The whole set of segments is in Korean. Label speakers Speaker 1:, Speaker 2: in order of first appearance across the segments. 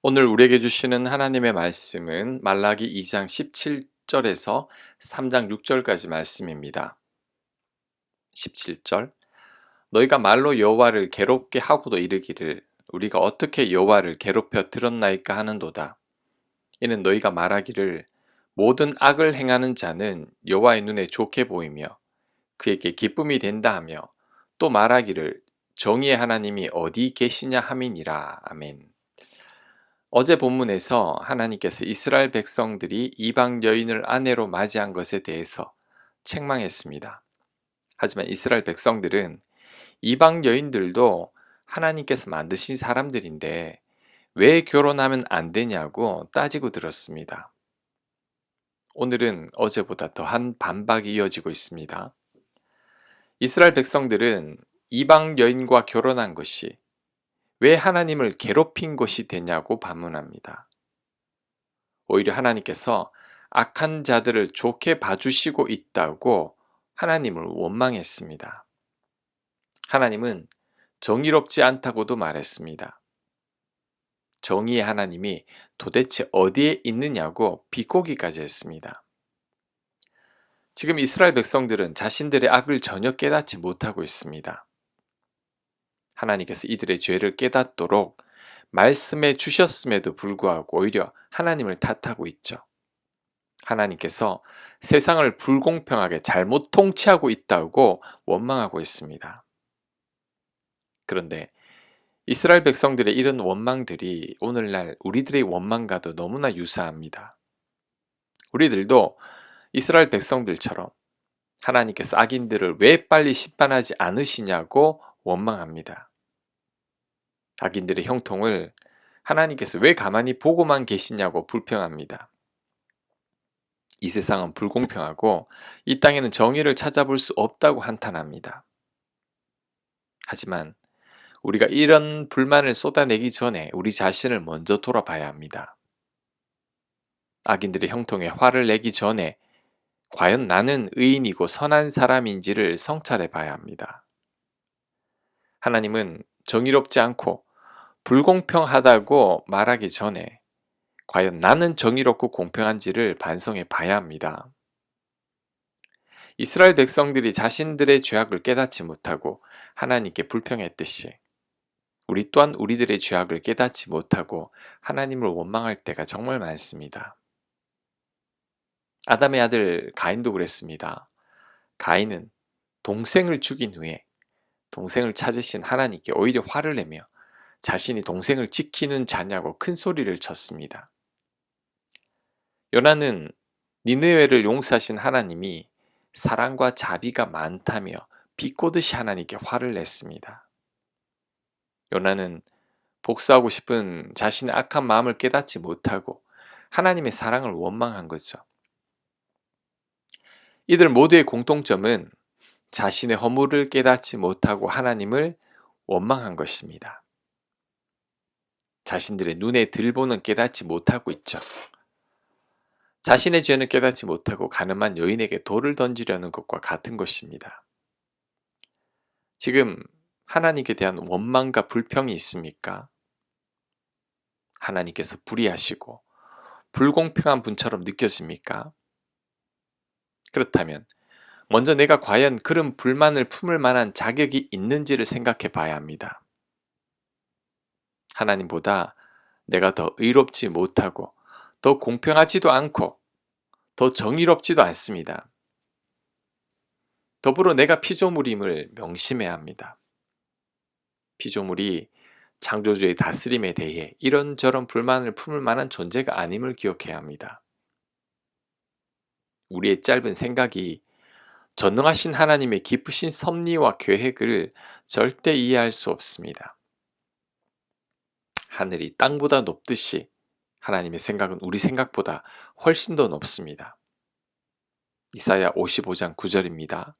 Speaker 1: 오늘 우리에게 주시는 하나님의 말씀은 말라기 2장 17절에서 3장 6절까지 말씀입니다. 17절 너희가 말로 여호와를 괴롭게 하고도 이르기를 우리가 어떻게 여호와를 괴롭혀 들었나이까 하는도다. 이는 너희가 말하기를 모든 악을 행하는 자는 여호와의 눈에 좋게 보이며 그에게 기쁨이 된다 하며 또 말하기를 정의의 하나님이 어디 계시냐 함이니라. 아멘. 어제 본문에서 하나님께서 이스라엘 백성들이 이방 여인을 아내로 맞이한 것에 대해서 책망했습니다. 하지만 이스라엘 백성들은 이방 여인들도 하나님께서 만드신 사람들인데 왜 결혼하면 안 되냐고 따지고 들었습니다. 오늘은 어제보다 더한 반박이 이어지고 있습니다. 이스라엘 백성들은 이방 여인과 결혼한 것이 왜 하나님을 괴롭힌 것이 되냐고 반문합니다. 오히려 하나님께서 악한 자들을 좋게 봐주시고 있다고 하나님을 원망했습니다. 하나님은 정의롭지 않다고도 말했습니다. 정의의 하나님이 도대체 어디에 있느냐고 비꼬기까지 했습니다. 지금 이스라엘 백성들은 자신들의 악을 전혀 깨닫지 못하고 있습니다. 하나님께서 이들의 죄를 깨닫도록 말씀해 주셨음에도 불구하고 오히려 하나님을 탓하고 있죠. 하나님께서 세상을 불공평하게 잘못 통치하고 있다고 원망하고 있습니다. 그런데 이스라엘 백성들의 이런 원망들이 오늘날 우리들의 원망과도 너무나 유사합니다. 우리들도 이스라엘 백성들처럼 하나님께서 악인들을 왜 빨리 심판하지 않으시냐고 원망합니다. 악인들의 형통을 하나님께서 왜 가만히 보고만 계시냐고 불평합니다. 이 세상은 불공평하고 이 땅에는 정의를 찾아볼 수 없다고 한탄합니다. 하지만 우리가 이런 불만을 쏟아내기 전에 우리 자신을 먼저 돌아봐야 합니다. 악인들의 형통에 화를 내기 전에 과연 나는 의인이고 선한 사람인지를 성찰해 봐야 합니다. 하나님은 정의롭지 않고 불공평하다고 말하기 전에 과연 나는 정의롭고 공평한지를 반성해 봐야 합니다. 이스라엘 백성들이 자신들의 죄악을 깨닫지 못하고 하나님께 불평했듯이 우리 또한 우리들의 죄악을 깨닫지 못하고 하나님을 원망할 때가 정말 많습니다. 아담의 아들 가인도 그랬습니다. 가인은 동생을 죽인 후에 동생을 찾으신 하나님께 오히려 화를 내며 자신이 동생을 지키는 자냐고 큰 소리를 쳤습니다. 요나는 니느웨를 용서하신 하나님이 사랑과 자비가 많다며 비꼬듯이 하나님께 화를 냈습니다. 요나는 복수하고 싶은 자신의 악한 마음을 깨닫지 못하고 하나님의 사랑을 원망한 거죠. 이들 모두의 공통점은 자신의 허물을 깨닫지 못하고 하나님을 원망한 것입니다. 자신들의 눈에 들보는 깨닫지 못하고 있죠. 자신의 죄는 깨닫지 못하고 가늠한 여인에게 돌을 던지려는 것과 같은 것입니다. 지금 하나님께 대한 원망과 불평이 있습니까? 하나님께서 불의하시고 불공평한 분처럼 느껴집니까? 그렇다면 먼저 내가 과연 그런 불만을 품을 만한 자격이 있는지를 생각해 봐야 합니다. 하나님보다 내가 더 의롭지 못하고 더 공평하지도 않고 더 정의롭지도 않습니다. 더불어 내가 피조물임을 명심해야 합니다. 피조물이 창조주의 다스림에 대해 이런저런 불만을 품을 만한 존재가 아님을 기억해야 합니다. 우리의 짧은 생각이 전능하신 하나님의 깊으신 섭리와 계획을 절대 이해할 수 없습니다. 하늘이 땅보다 높듯이 하나님의 생각은 우리 생각보다 훨씬 더 높습니다. 이사야 55장 9절입니다.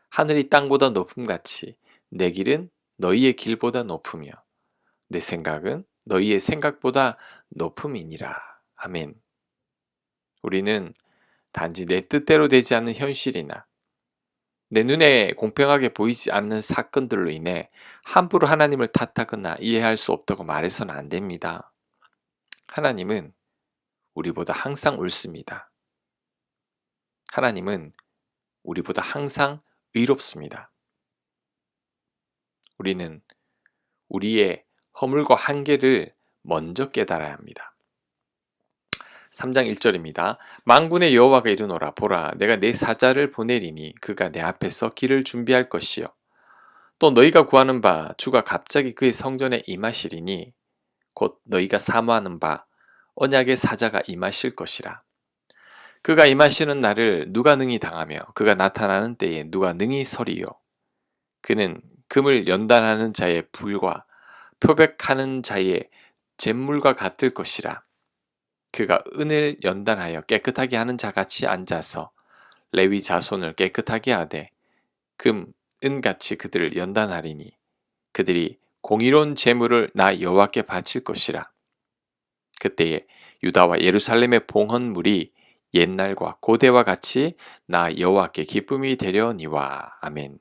Speaker 1: 하늘이 땅보다 높음같이 내 길은 너희의 길보다 높으며 내 생각은 너희의 생각보다 높음이니라. 아멘. 우리는 단지 내 뜻대로 되지 않는 현실이나 내 눈에 공평하게 보이지 않는 사건들로 인해 함부로 하나님을 탓하거나 이해할 수 없다고 말해서는 안 됩니다. 하나님은 우리보다 항상 옳습니다. 하나님은 우리보다 항상 의롭습니다. 우리는 우리의 허물과 한계를 먼저 깨달아야 합니다. 3장 1절입니다. 만군의 여호와가 이르노라. 보라, 내가 내 사자를 보내리니 그가 내 앞에서 길을 준비할 것이요. 또 너희가 구하는 바 주가 갑자기 그의 성전에 임하시리니 곧 너희가 사모하는 바 언약의 사자가 임하실 것이라. 그가 임하시는 날을 누가 능히 당하며 그가 나타나는 때에 누가 능히 서리요. 그는 금을 연단하는 자의 불과 표백하는 자의 잿물과 같을 것이라. 그가 은을 연단하여 깨끗하게 하는 자같이 앉아서 레위 자손을 깨끗하게 하되 금, 은같이 그들을 연단하리니 그들이 공의로운 제물을 나 여호와께 바칠 것이라. 그때에 유다와 예루살렘의 봉헌물이 옛날과 고대와 같이 나 여호와께 기쁨이 되려니와. 아멘.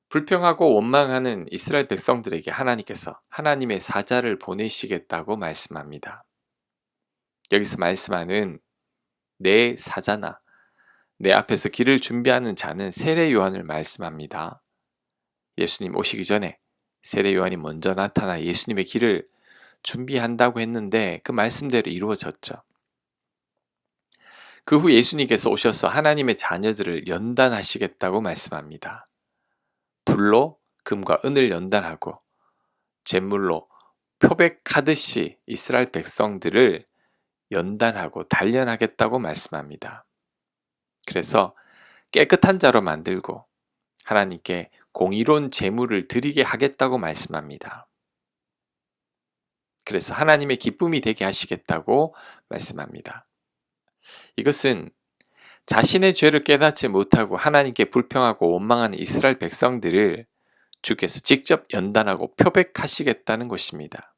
Speaker 1: 불평하고 원망하는 이스라엘 백성들에게 하나님께서 하나님의 사자를 보내시겠다고 말씀합니다. 여기서 말씀하는 내 사자나 내 앞에서 길을 준비하는 자는 세례 요한을 말씀합니다. 예수님 오시기 전에 세례 요한이 먼저 나타나 예수님의 길을 준비한다고 했는데 그 말씀대로 이루어졌죠. 그 후 예수님께서 오셔서 하나님의 자녀들을 연단하시겠다고 말씀합니다. 불로 금과 은을 연단하고 잿물로 표백하듯이 이스라엘 백성들을 연단하고 단련하겠다고 말씀합니다. 그래서 깨끗한 자로 만들고 하나님께 공의로운 제물을 드리게 하겠다고 말씀합니다. 그래서 하나님의 기쁨이 되게 하시겠다고 말씀합니다. 이것은 자신의 죄를 깨닫지 못하고 하나님께 불평하고 원망하는 이스라엘 백성들을 주께서 직접 연단하고 표백하시겠다는 것입니다.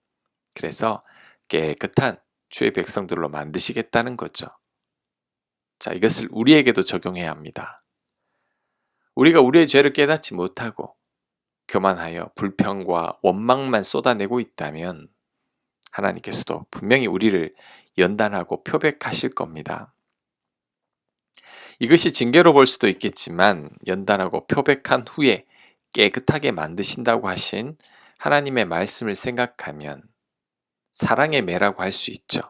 Speaker 1: 그래서 깨끗한 주의 백성들로 만드시겠다는 거죠. 자, 이것을 우리에게도 적용해야 합니다. 우리가 우리의 죄를 깨닫지 못하고 교만하여 불평과 원망만 쏟아내고 있다면 하나님께서도 분명히 우리를 연단하고 표백하실 겁니다. 이것이 징계로 볼 수도 있겠지만 연단하고 표백한 후에 깨끗하게 만드신다고 하신 하나님의 말씀을 생각하면 사랑의 매라고 할 수 있죠.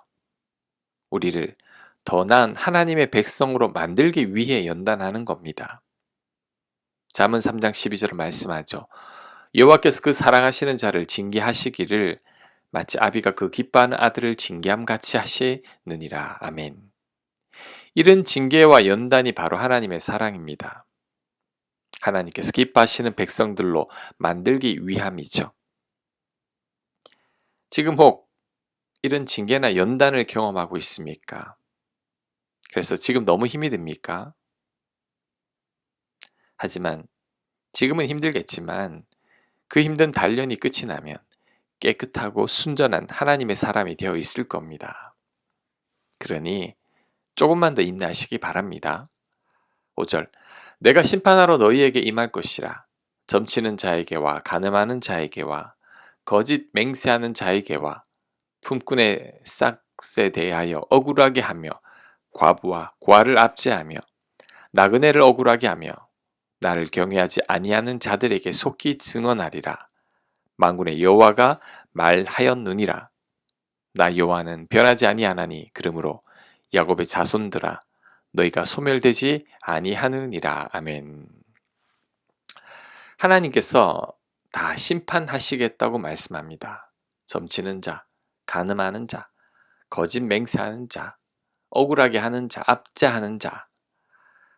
Speaker 1: 우리를 더 나은 하나님의 백성으로 만들기 위해 연단하는 겁니다. 잠언 3장 12절 말씀하죠. 여호와께서 그 사랑하시는 자를 징계하시기를 마치 아비가 그 기뻐하는 아들을 징계함 같이 하시느니라. 아멘. 이런 징계와 연단이 바로 하나님의 사랑입니다. 하나님께서 기뻐하시는 백성들로 만들기 위함이죠. 지금 혹 이런 징계나 연단을 경험하고 있습니까? 그래서 지금 너무 힘이 듭니까? 하지만 지금은 힘들겠지만 그 힘든 단련이 끝이 나면 깨끗하고 순전한 하나님의 사람이 되어 있을 겁니다. 그러니 조금만 더 인내하시기 바랍니다. 5절 내가 심판하러 너희에게 임할 것이라. 점치는 자에게와 간음하는 자에게와 거짓 맹세하는 자에게와 품꾼의 싹에 대하여 억울하게 하며 과부와 고아를 압제하며 나그네를 억울하게 하며 나를 경외하지 아니하는 자들에게 속히 증언하리라. 만군의 여호와가 말하였느니라. 나 여호와는 변하지 아니하나니 그러므로 야곱의 자손들아 너희가 소멸되지 아니하느니라. 아멘. 하나님께서 다 심판하시겠다고 말씀합니다. 점치는 자, 간음하는 자, 거짓 맹세하는 자, 억울하게 하는 자, 압제하는 자,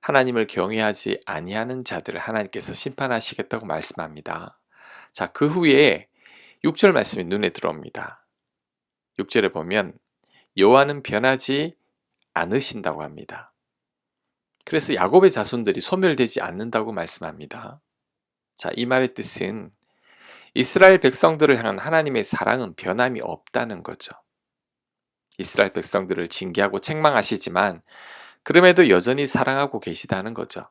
Speaker 1: 하나님을 경외하지 아니하는 자들을 하나님께서 심판하시겠다고 말씀합니다. 자, 그 후에 6절 말씀이 눈에 들어옵니다. 6절에 보면 여호와는 변하지 않으신다고 합니다. 그래서 야곱의 자손들이 소멸되지 않는다고 말씀합니다. 자, 이 말의 뜻은 이스라엘 백성들을 향한 하나님의 사랑은 변함이 없다는 거죠. 이스라엘 백성들을 징계하고 책망하시지만 그럼에도 여전히 사랑하고 계시다는 거죠.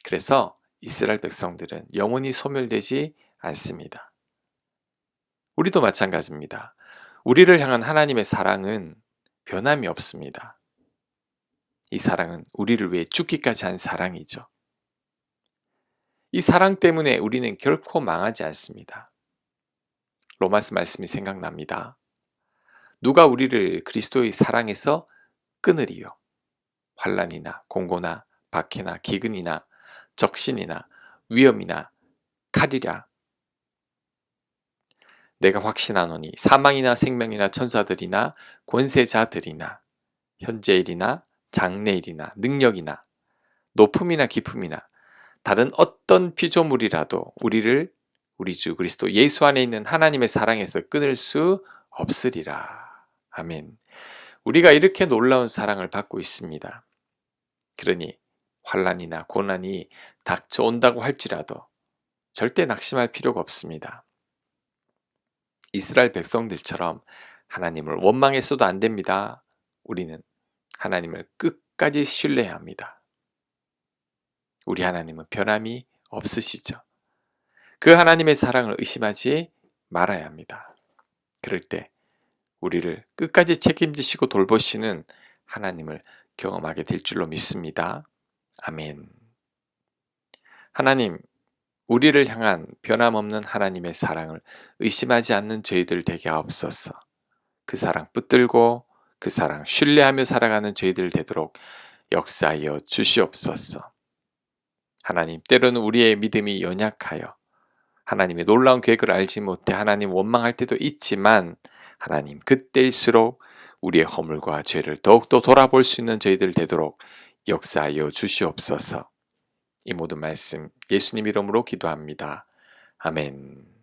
Speaker 1: 그래서 이스라엘 백성들은 영원히 소멸되지 않습니다. 우리도 마찬가지입니다. 우리를 향한 하나님의 사랑은 변함이 없습니다. 이 사랑은 우리를 위해 죽기까지 한 사랑이죠. 이 사랑 때문에 우리는 결코 망하지 않습니다. 로마서 말씀이 생각납니다. 누가 우리를 그리스도의 사랑에서 끊으리요? 환난이나 공고나 박해나 기근이나 적신이나 위험이나 칼이라. 내가 확신하노니 사망이나 생명이나 천사들이나 권세자들이나 현재일이나 장래일이나 능력이나 높음이나 깊음이나 다른 어떤 피조물이라도 우리를 우리 주 그리스도 예수 안에 있는 하나님의 사랑에서 끊을 수 없으리라. 아멘. 우리가 이렇게 놀라운 사랑을 받고 있습니다. 그러니 환난이나 고난이 닥쳐온다고 할지라도 절대 낙심할 필요가 없습니다. 이스라엘 백성들처럼 하나님을 원망했어도 안 됩니다. 우리는 하나님을 끝까지 신뢰해야 합니다. 우리 하나님은 변함이 없으시죠. 그 하나님의 사랑을 의심하지 말아야 합니다. 그럴 때 우리를 끝까지 책임지시고 돌보시는 하나님을 경험하게 될 줄로 믿습니다. 아멘. 하나님, 우리를 향한 변함없는 하나님의 사랑을 의심하지 않는 저희들 되게 하옵소서. 그 사랑 붙들고 그 사랑 신뢰하며 살아가는 저희들 되도록 역사하여 주시옵소서. 하나님, 때로는 우리의 믿음이 연약하여 하나님의 놀라운 계획을 알지 못해 하나님 원망할 때도 있지만 하나님 그때일수록 우리의 허물과 죄를 더욱더 돌아볼 수 있는 저희들 되도록 역사하여 주시옵소서. 이 모든 말씀 예수님 이름으로 기도합니다. 아멘.